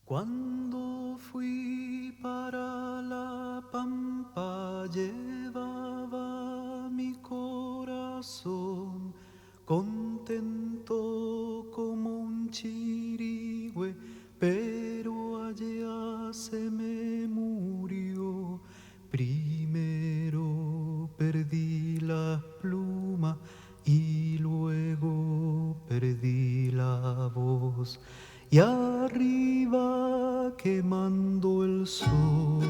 Cuando fui para la pampa llevaba mi corazón contento como un chirigüe, pero allá se me murió. Primero perdí la pluma y luego perdí la voz. Y arriba quemando el sol.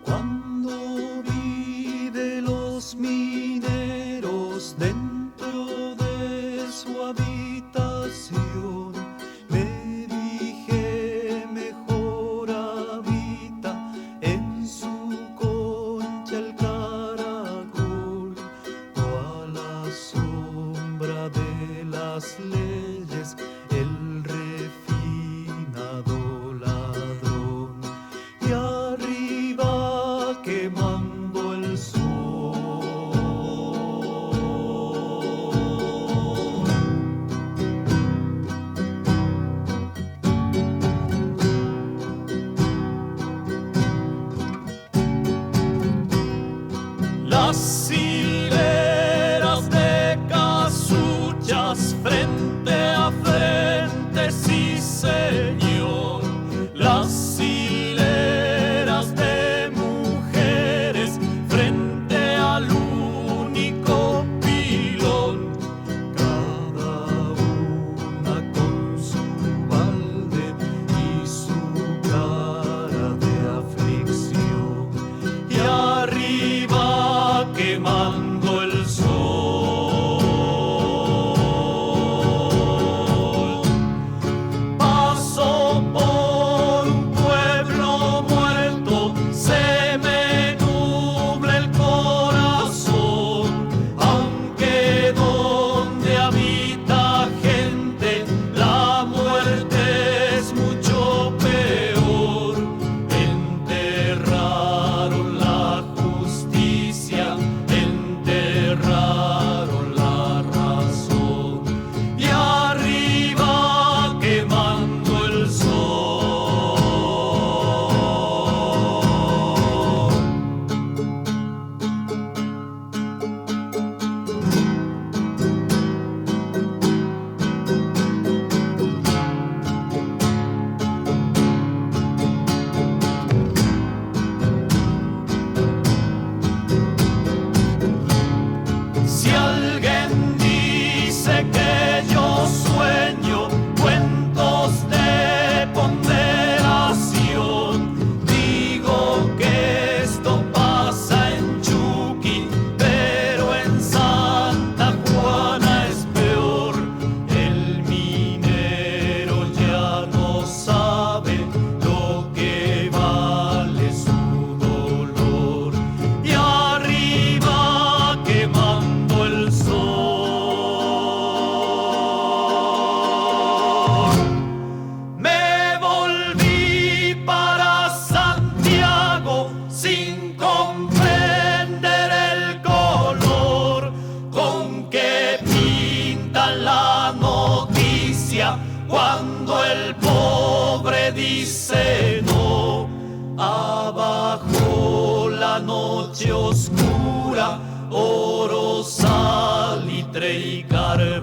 Cuando vi de los mineros dentro de su habitación, me dije mejor habita en su concha el caracol, o a la sombra de las leyes el refinado ladrón. Y arriba quemando el sol. Las hileras de casuchas frente a frente, sí señor. Las hileras de mujeres frente al único pilón, cada una con su balde y su cara de aflicción. Y arriba quemando el sol, paso por un pueblo muerto, se me nubla el corazón, aunque donde habita gente la muerte es mucho peor. Enterraron la justicia, enterraron la razón, y arriba quemando el sol. Si alguien dice que yo sueño cuentos de ponderación, digo que esto pasa en Chuqui, pero en Santa Juana es peor. El minero ya no sabe lo que vale su dolor. Y arriba quemando el sol, me volví para Santiago sin comprender el color con que pintan la noticia cuando el pobre dice no. Abajo la noche oscura, oro, salitre y carbón.